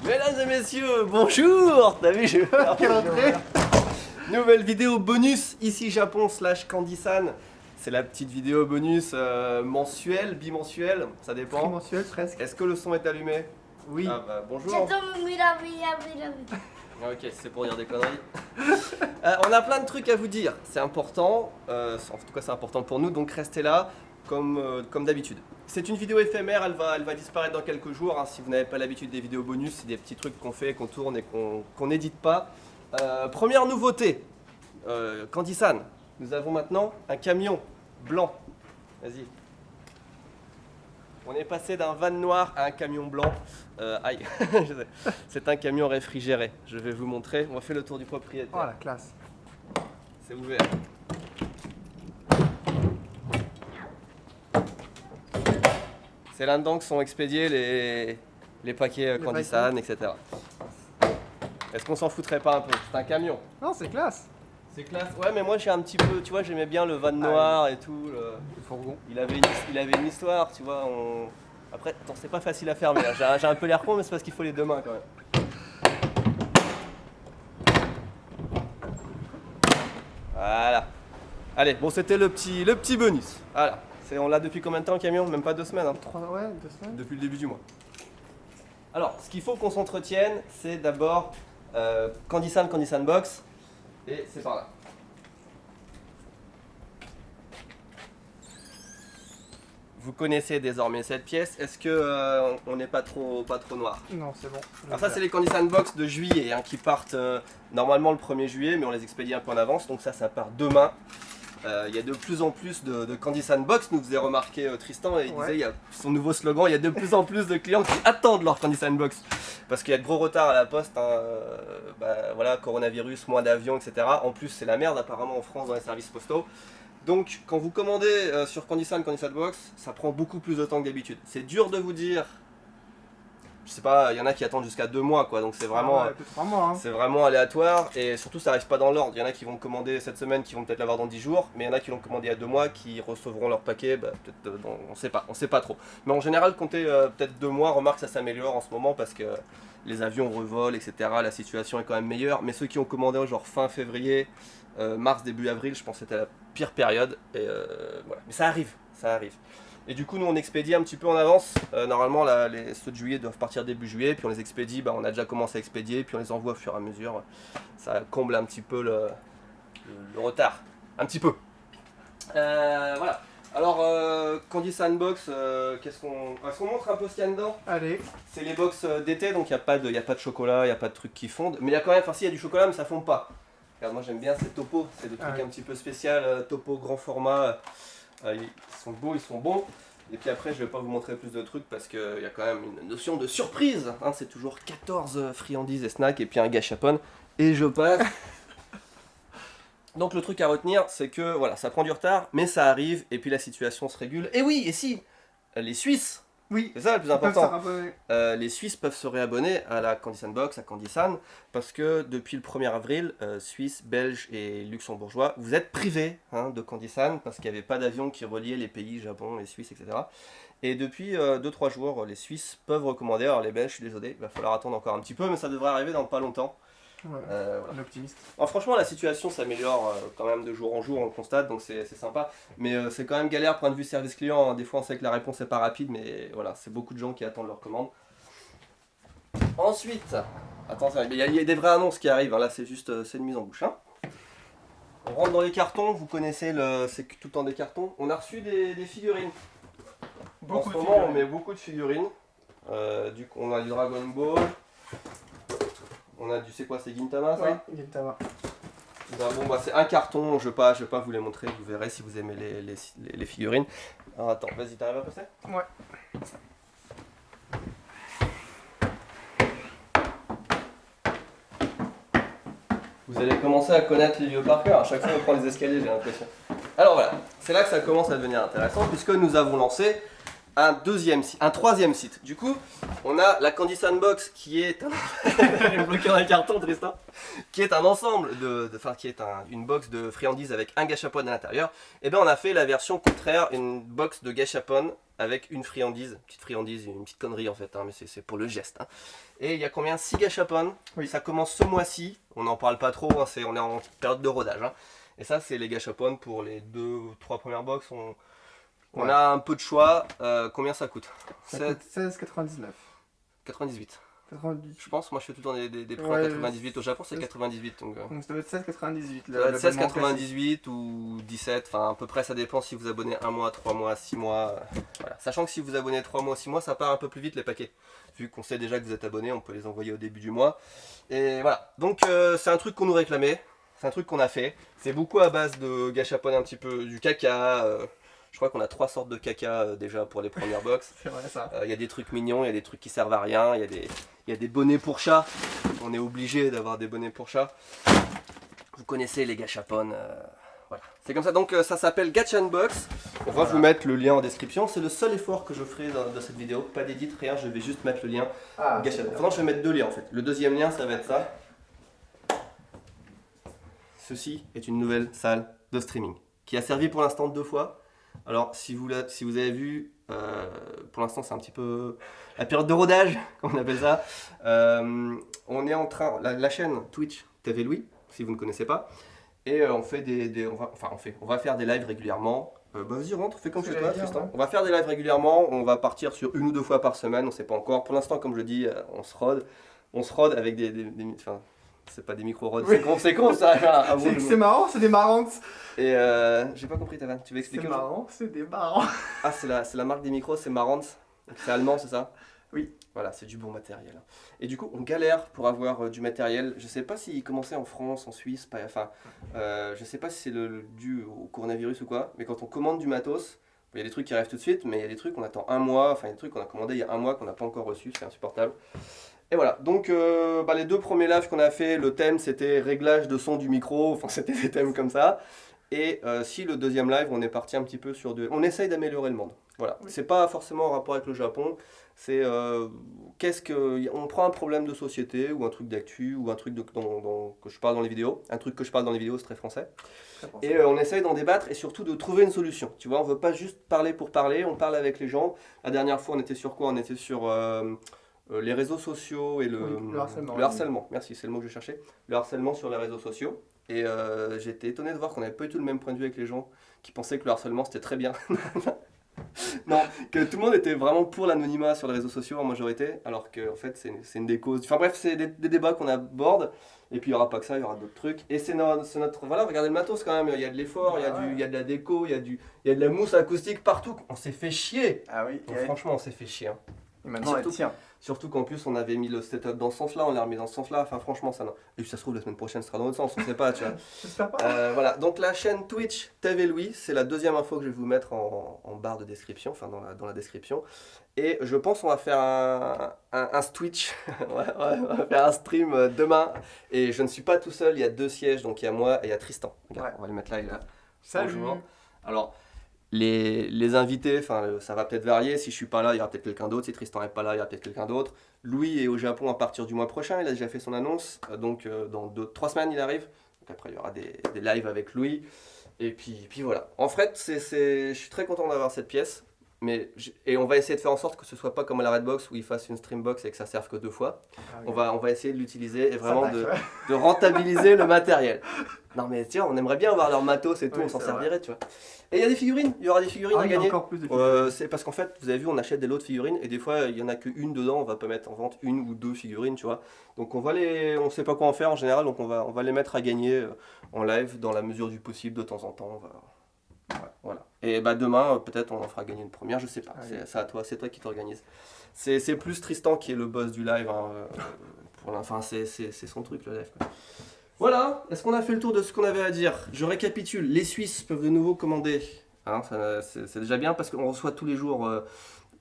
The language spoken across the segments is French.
Mesdames et messieurs, bonjour. T'as vu, j'ai peur. Quelle entrée. Nouvelle vidéo bonus, ici Japon / Candy-san. C'est la petite vidéo bonus mensuelle, bimensuelle, ça dépend. Trimensuel presque. Est-ce que le son est allumé? Oui. Ah bah bonjour. Ok, c'est pour dire des conneries. On a plein de trucs à vous dire, c'est important, en tout cas c'est important pour nous, donc restez là comme d'habitude. C'est une vidéo éphémère, elle va disparaître dans quelques jours, hein, si vous n'avez pas l'habitude des vidéos bonus, c'est des petits trucs qu'on fait, qu'on tourne et qu'on n'édite pas. Première nouveauté, Candy-san, nous avons maintenant un camion blanc, vas-y. On est passé d'un van noir à un camion blanc. Aïe, c'est un camion réfrigéré. Je vais vous montrer. On fait le tour du propriétaire. Oh la classe. C'est ouvert. C'est là-dedans que sont expédiés les paquets Candy-san, etc. Est-ce qu'on s'en foutrait pas un peu? C'est un camion. Non, c'est classe. C'est classe. Ouais, mais moi j'ai un petit peu, tu vois, j'aimais bien le van noir et tout. Le fourgon. Il avait une histoire, tu vois. Après, attends, c'est pas facile à fermer. Hein. J'ai un peu l'air con, mais c'est parce qu'il faut les deux mains quand même. Voilà. Allez, bon, c'était le petit bonus. Voilà. On l'a depuis combien de temps le camion? Même pas 2 semaines. Hein. 2 semaines. Depuis le début du mois. Alors, ce qu'il faut qu'on s'entretienne, c'est d'abord Candy-san Box. Et c'est par là. Vous connaissez désormais cette pièce. Est-ce que on n'est pas trop noir? Non, c'est bon. Alors ça c'est les Candy-san Box de juillet hein, qui partent normalement le 1er juillet, mais on les expédie un peu en avance, donc ça part demain. Il y a de plus en plus de Candy-san Box, nous faisait remarquer Tristan, et il disait, il y a son nouveau slogan, il y a de plus en plus de clients qui attendent leur Candy-san Box. Parce qu'il y a de gros retards à la poste, hein, voilà, coronavirus, moins d'avions, etc. En plus c'est la merde apparemment en France dans les services postaux. Donc quand vous commandez sur Candy-san Box, ça prend beaucoup plus de temps que d'habitude. C'est dur de vous dire, je sais pas, il y en a qui attendent jusqu'à 2 mois quoi, donc c'est vraiment, ouais, 3 mois, hein. c'est vraiment aléatoire et surtout ça arrive pas dans l'ordre. Il y en a qui vont commander cette semaine, qui vont peut-être l'avoir dans 10 jours, mais il y en a qui l'ont commandé il y a 2 mois, qui recevront leur paquet, peut-être on sait pas trop. Mais en général, comptez peut-être 2 mois, remarque ça s'améliore en ce moment parce que les avions revolent, etc. La situation est quand même meilleure, mais ceux qui ont commandé genre fin février, mars, début avril, je pense que c'était la pire période, et voilà. Mais ça arrive. Et du coup, nous on expédie un petit peu en avance. Normalement, ceux de juillet doivent partir début juillet, puis on les expédie, on a déjà commencé à expédier, puis on les envoie au fur et à mesure. Ça comble un petit peu le retard. Un petit peu. Voilà. Alors, Candy-san Box, est-ce qu'on montre un peu ce qu'il y a dedans? Allez. C'est les box d'été, donc il n'y a pas de chocolat, il n'y a pas de trucs qui fondent. Mais il y a quand même, enfin si, il y a du chocolat, mais ça fond pas. Regarde, moi j'aime bien ces topos, c'est des trucs ouais. un petit peu spécial, topo grand format. Ils sont beaux, ils sont bons. Et puis après, je vais pas vous montrer plus de trucs parce qu'il y a quand même une notion de surprise. Hein, c'est toujours 14 friandises et snacks et puis un gâchapon. Et je passe. Donc le truc à retenir, c'est que voilà, ça prend du retard, mais ça arrive et puis la situation se régule. Et oui, et si, les Suisses, oui, c'est ça le plus ils peuvent important. se rabonner. Les Suisses peuvent se réabonner à la Candy-san Box, à Candy-san, parce que depuis le 1er avril, Suisses, Belges et Luxembourgeois, vous êtes privés de Candy-san, parce qu'il n'y avait pas d'avion qui reliait les pays, Japon, les Suisses, etc. Et depuis 2-3 jours, les Suisses peuvent recommander, alors les Belges, je suis désolé, il va falloir attendre encore un petit peu, mais ça devrait arriver dans pas longtemps. Ouais, Voilà. on est optimiste. Alors, franchement, la situation s'améliore quand même de jour en jour, on le constate, donc c'est sympa. Mais c'est quand même galère point de vue service client. Hein. Des fois, on sait que la réponse n'est pas rapide, mais voilà, c'est beaucoup de gens qui attendent leur commande. Ensuite, attention, il y a des vraies annonces qui arrivent. Hein. Là, c'est juste c'est une mise en bouche. Hein. On rentre dans les cartons. Vous connaissez c'est tout le temps des cartons. On a reçu des figurines. En ce moment, on met beaucoup de figurines. Du coup, on a du Dragon Ball. On a du, c'est quoi, c'est Gintama ça? Oui, Gintama. C'est un carton, je vais pas vous les montrer, vous verrez si vous aimez les figurines. Alors attends, vas-y, t'arrives à passer? Ouais. Vous allez commencer à connaître les lieux par cœur, à chaque fois on prend les escaliers, j'ai l'impression. Alors voilà, c'est là que ça commence à devenir intéressant, puisque nous avons lancé un troisième site. Du coup, on a la Candy Sandbox qui est un... J'ai bloqué dans les cartons, Tristan. Qui est un ensemble qui est une box de friandises avec un gâchapon à l'intérieur. Et bien on a fait la version contraire, une box de gâchapon avec une petite friandise, une petite connerie en fait, hein, mais c'est pour le geste. Hein. Et il y a combien? 6 gâchapon. Oui. Ça commence ce mois-ci, on n'en parle pas trop, hein, on est en période de rodage. Hein. Et ça c'est les gâchapon pour les 2 ou 3 premières box. On a un peu de choix. Combien ça coûte? Ça coûte 16,99. 98. 90. Je pense, moi je fais tout le temps des prix Ouais, à 98. Au Japon c'est 98. Donc ça doit être 16,98. ça doit être 16,98 ou 17. Enfin, à peu près, ça dépend si vous abonnez 1 mois, 3 mois, 6 mois. Voilà. Sachant que si vous abonnez 3 mois, 6 mois, ça part un peu plus vite les paquets. Vu qu'on sait déjà que vous êtes abonné, on peut les envoyer au début du mois. Et voilà. Donc c'est un truc qu'on nous réclamait. C'est un truc qu'on a fait. C'est beaucoup à base de gâchapon, un petit peu du caca. Je crois qu'on a 3 sortes de caca déjà pour les premières box. C'est vrai ça. Il y a des trucs mignons, il y a des trucs qui servent à rien, il y a des bonnets pour chat. On est obligé d'avoir des bonnets pour chat. Vous connaissez les gâchapon. Voilà. C'est comme ça, donc ça s'appelle Gachanbox. On va vous mettre le lien en description. C'est le seul effort que je ferai dans cette vidéo. Pas d'édit, rien, je vais juste mettre le lien. Gachapon. Enfin, non, je vais mettre 2 liens en fait. Le deuxième lien, ça va être ça. Ceci est une nouvelle salle de streaming qui a servi pour l'instant 2 fois. Alors, si vous avez vu, pour l'instant c'est un petit peu la période de rodage, comme on appelle ça. On est en train, la chaîne Twitch TV Louis, si vous ne connaissez pas, et on fait on va faire des lives régulièrement. Vas-y, rentre, fais comme chez toi, Tristan. Ouais. On va faire des lives régulièrement, on va partir sur 1 ou 2 fois par semaine, on ne sait pas encore. Pour l'instant, comme je le dis, on se rôde avec enfin, c'est pas des micro-rods, oui. C'est con ça. C'est marrant, c'est des marrantes. Et j'ai pas compris ta vanne, tu veux expliquer? C'est marrant, c'est des marrants. Ah, c'est la marque des micros, c'est Marantz. C'est allemand, c'est ça? Oui. Voilà, c'est du bon matériel. Et du coup, on galère pour avoir du matériel. Je sais pas s'il commençait en France, en Suisse, je sais pas si c'est dû au coronavirus ou quoi, mais quand on commande du matos, il y a des trucs qui arrivent tout de suite, mais il y a des trucs qu'on attend un mois, enfin il y a des trucs qu'on a commandé il y a un mois qu'on n'a pas encore reçu, c'est insupportable. Et voilà, donc les 2 premiers lives qu'on a fait, le thème c'était réglage de son du micro, enfin c'était des thèmes comme ça. Et si le deuxième live, on est parti un petit peu sur on essaye d'améliorer le monde. Voilà, oui. C'est pas forcément en rapport avec le Japon, c'est on prend un problème de société ou un truc d'actu ou un truc que je parle dans les vidéos. Un truc que je parle dans les vidéos, c'est très français. Et on essaye d'en débattre et surtout de trouver une solution. Tu vois, on veut pas juste parler pour parler, on parle avec les gens. La dernière fois, on était sur quoi? On était sur les réseaux sociaux et le harcèlement. Le harcèlement, merci, c'est le mot que je cherchais. Le harcèlement sur les réseaux sociaux. Et j'étais étonné de voir qu'on n'avait pas du tout le même point de vue avec les gens qui pensaient que le harcèlement c'était très bien. Non, que tout le monde était vraiment pour l'anonymat sur les réseaux sociaux en majorité, alors que en fait c'est une des causes. Enfin bref, c'est des débats qu'on aborde, et puis il n'y aura pas que ça, il y aura d'autres trucs. Et c'est notre. Voilà, regardez le matos quand même, il y a de l'effort, il y a de la déco, il y a de la mousse acoustique partout. On s'est fait chier. Ah oui, donc, franchement, on s'est fait chier. Hein. Et maintenant, surtout qu'en plus, on avait mis le setup dans ce sens-là, on l'a remis dans ce sens-là. Enfin, franchement, ça non. Et puis, ça se trouve, la semaine prochaine sera dans l'autre sens, on sait pas, tu vois. J'espère pas. Voilà, donc la chaîne Twitch TV Louis, c'est la deuxième info que je vais vous mettre en barre de description, enfin dans la description. Et je pense qu'on va faire un Twitch, on va faire un stream demain. Et je ne suis pas tout seul, il y a 2 sièges, donc il y a moi et il y a Tristan. Regarde, on va le mettre là, il est là. Salut. Bonjour. Alors, les invités, ça va peut-être varier. Si je suis pas là, il y aura peut-être quelqu'un d'autre. Si Tristan n'est pas là, il y aura peut-être quelqu'un d'autre. Louis est au Japon à partir du mois prochain. Il a déjà fait son annonce. Donc dans 3 semaines, il arrive. Donc après, il y aura des lives avec Louis. Et puis voilà. En fait, je suis très content d'avoir cette pièce. Et on va essayer de faire en sorte que ce soit pas comme à la Redbox où il fasse une streambox et que ça serve que 2 fois. Ah, okay. On va essayer de l'utiliser et vraiment de rentabiliser le matériel. Non mais tiens, on aimerait bien avoir leur matos et tout, on s'en servirait, tu vois. Et il y a des figurines, il y aura des figurines à gagner. Encore plus de figurines. C'est parce qu'en fait, vous avez vu, on achète des lots de figurines et des fois, il y en a qu'une dedans, on va pas mettre en vente 1 ou 2 figurines, tu vois. Donc on sait pas quoi en faire en général, donc on va les mettre à gagner en live dans la mesure du possible de temps en temps. Voilà. Et demain, peut-être on en fera gagner une première, je sais pas. C'est à toi, c'est toi qui t'organises. C'est plus Tristan qui est le boss du live. Enfin, c'est son truc le live. Quoi. Voilà, est-ce qu'on a fait le tour de ce qu'on avait à dire? Je récapitule, les Suisses peuvent de nouveau commander. Hein, c'est déjà bien parce qu'on reçoit tous les jours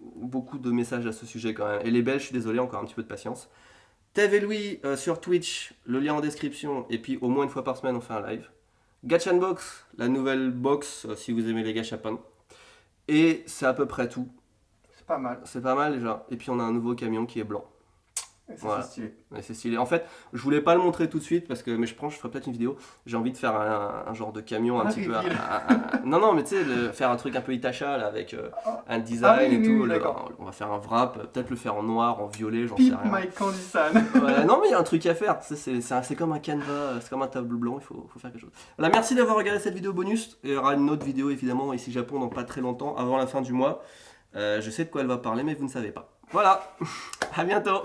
beaucoup de messages à ce sujet quand même. Et les Belges, je suis désolé, encore un petit peu de patience. Tev et Louis sur Twitch, le lien en description. Et puis au moins 1 fois par semaine, on fait un live. Gachanbox, la nouvelle box si vous aimez les gâchapons. Et c'est à peu près tout. Pas mal. C'est pas mal déjà. Et puis on a un nouveau camion qui est blanc. Et ça, Voilà. c'est stylé. Ouais, c'est stylé. En fait, je voulais pas le montrer tout de suite parce que, mais je ferai peut-être une vidéo. J'ai envie de faire un genre de camion un Ah, petit peu. reveal. Non, non, mais tu sais, faire un truc un peu Itacha là, avec un design Ah oui, et oui, tout. oui, d'accord. On va faire un wrap, peut-être le faire en noir, en violet, j'en sais Pimp rien. my Candysan. Ouais, non, mais il y a un truc à faire. C'est comme un canevas, c'est comme un tableau blanc, il faut faire quelque chose. Voilà, merci d'avoir regardé cette vidéo bonus. Il y aura une autre vidéo évidemment ici Japon dans pas très longtemps, avant la fin du mois. Je sais de quoi elle va parler, mais vous ne savez pas. Voilà, à bientôt.